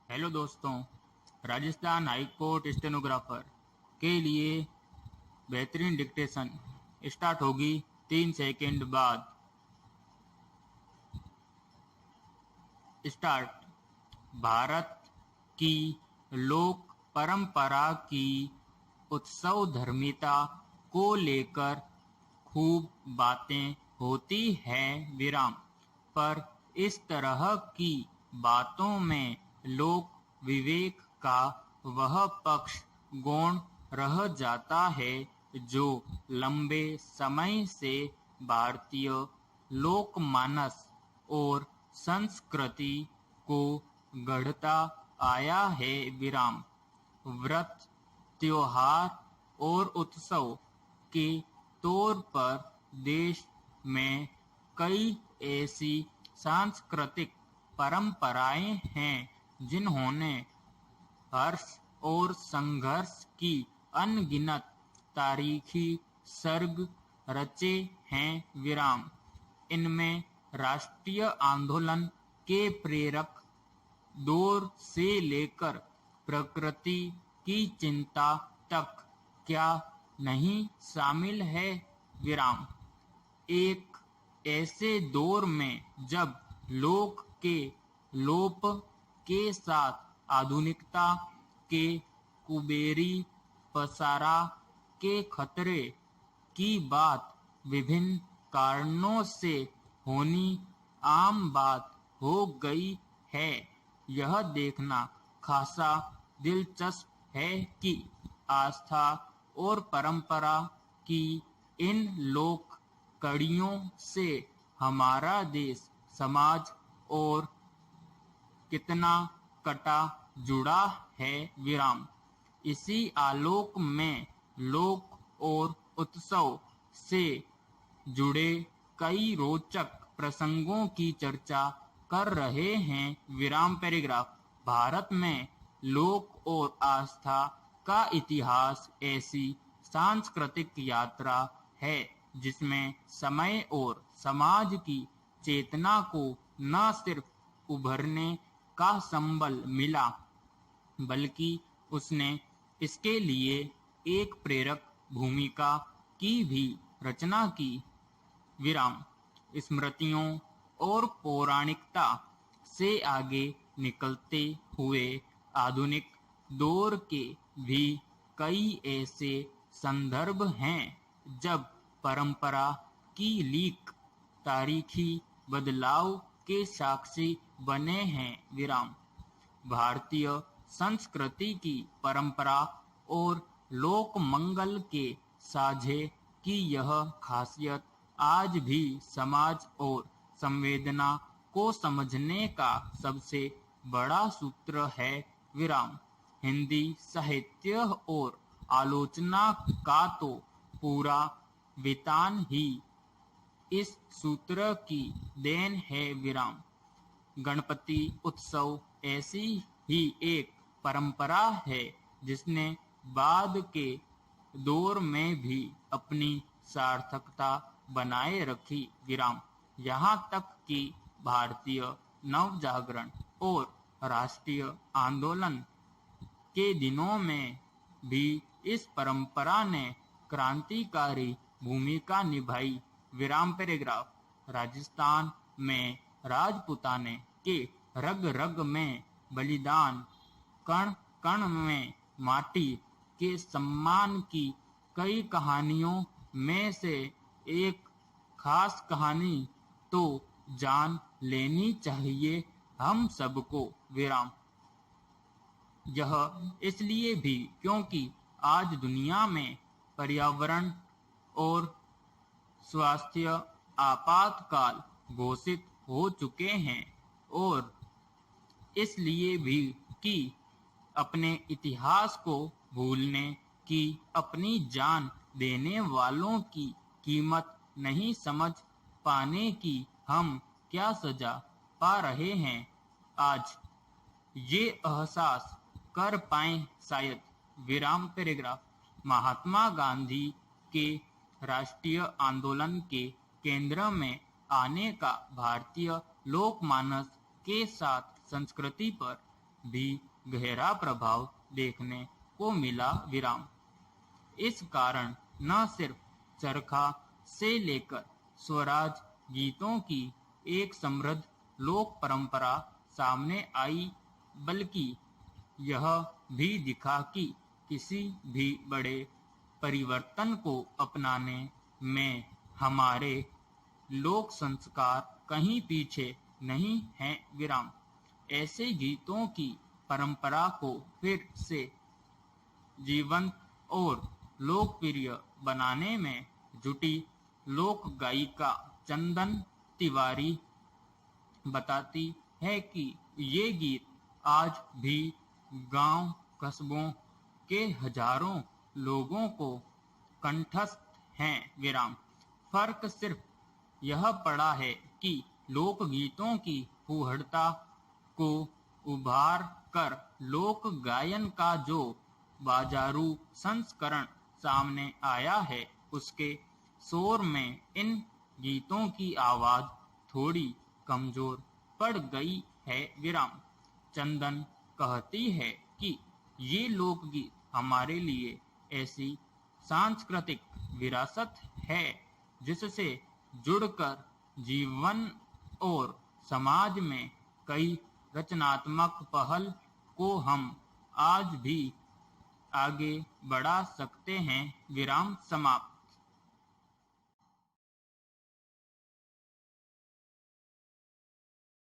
Hello दोस्तों, Rajasthan high court stenographer के लिए बेहतरीन डिक्टेशन स्टार्ट होगी 3 सेकंड बाद। स्टार्ट। भारत की लोक परंपरा की उत्सव धर्मिता को लेकर खूब बातें होती हैं विराम, पर इस तरह की बातों में लोक विवेक का वह पक्ष गौण रह जाता है जो लंबे समय से भारतीय लोकमानस और संस्कृति को गढ़ता आया है विराम। व्रत, त्योहार और उत्सव के तौर पर देश में कई ऐसी सांस्कृतिक परंपराएं हैं जिन्होंने हर्ष और संघर्ष की अनगिनत तारीखी सर्ग रचे हैं विराम। इनमें राष्ट्रीय आंदोलन के प्रेरक दौर से लेकर प्रकृति की चिंता तक क्या नहीं शामिल है विराम। एक ऐसे दौर में जब लोक के लोप के साथ आधुनिकता के कुबेरी पसारा के खतरे की बात विभिन्न कारणों से होनी आम बात हो गई है। यह देखना खासा दिलचस्प है कि आस्था और परंपरा की इन लोक कड़ियों से हमारा देश समाज और कितना कटा जुड़ा है विराम। इसी आलोक में लोक और उत्सव से जुड़े कई रोचक प्रसंगों की चर्चा कर रहे हैं विराम पैराग्राफ। भारत में लोक और आस्था का इतिहास ऐसी सांस्कृतिक यात्रा है जिसमें समय और समाज की चेतना को न सिर्फ उभरने का संबल मिला बल्कि उसने इसके लिए एक प्रेरक भूमिका की भी रचना की विराम। स्मृतियों और पौराणिकता से आगे निकलते हुए आधुनिक दौर के भी कई ऐसे संदर्भ हैं जब परंपरा की लीक तारीखी बदलाव के साक्षी बने हैं विराम। भारतीय संस्कृति की परंपरा और लोक मंगल के साझे की यह खासियत आज भी समाज और संवेदना को समझने का सबसे बड़ा सूत्र है विराम। हिंदी साहित्य और आलोचना का तो पूरा वितान ही इस सूत्र की देन है विराम। गणपति उत्सव ऐसी ही एक परंपरा है जिसने बाद के दौर में भी अपनी सार्थकता बनाए रखी विराम। यहाँ तक कि भारतीय नवजागरण और राष्ट्रीय आंदोलन के दिनों में भी इस परंपरा ने क्रांतिकारी भूमिका निभाई विराम पैराग्राफ। राजस्थान में राजपूताने के रग रग में बलिदान, कण कण में माटी के सम्मान की कई कहानियों में से एक खास कहानी तो जान लेनी चाहिए हम सबको विराम। यह इसलिए भी क्योंकि आज दुनिया में पर्यावरण और स्वास्थ्य आपातकाल घोषित हो चुके हैं और इसलिए भी कि अपने इतिहास को भूलने की अपनी जान देने वालों की कीमत नहीं समझ पाने की हम क्या सजा पा रहे हैं आज ये एहसास कर पाए शायद विराम पैराग्राफ। महात्मा गांधी के राष्ट्रीय आंदोलन के केंद्र में आने का भारतीय लोकमानस के साथ संस्कृति पर भी गहरा प्रभाव देखने को मिला। विराम। इस कारण न सिर्फ चरखा से लेकर स्वराज गीतों की एक समृद्ध लोक परंपरा सामने आई, बल्कि यह भी दिखा कि किसी भी बड़े परिवर्तन को अपनाने में हमारे लोक संस्कार कहीं पीछे नहीं हैं। विराम। ऐसे गीतों की परंपरा को फिर से जीवंत और लोकप्रिय बनाने में जुटी लोक गायिका चंदन तिवारी बताती है कि ये गीत आज भी गांव कस्बों के हजारों लोगों को कंठस्थ हैं। विराम। फर्क सिर्फ यह पड़ा है कि लोकगीतों की फूहड़ता को उभार कर लोक गायन का जो बाजारू संस्करण सामने आया है, उसके शोर में इन गीतों की आवाज थोड़ी कमजोर पड़ गई है। विराम। चंदन कहती है कि ये लोकगीत हमारे लिए ऐसी सांस्कृतिक विरासत है जिससे जुड़कर जीवन और समाज में कई रचनात्मक पहल को हम आज भी आगे बढ़ा सकते हैं। विराम समाप्त।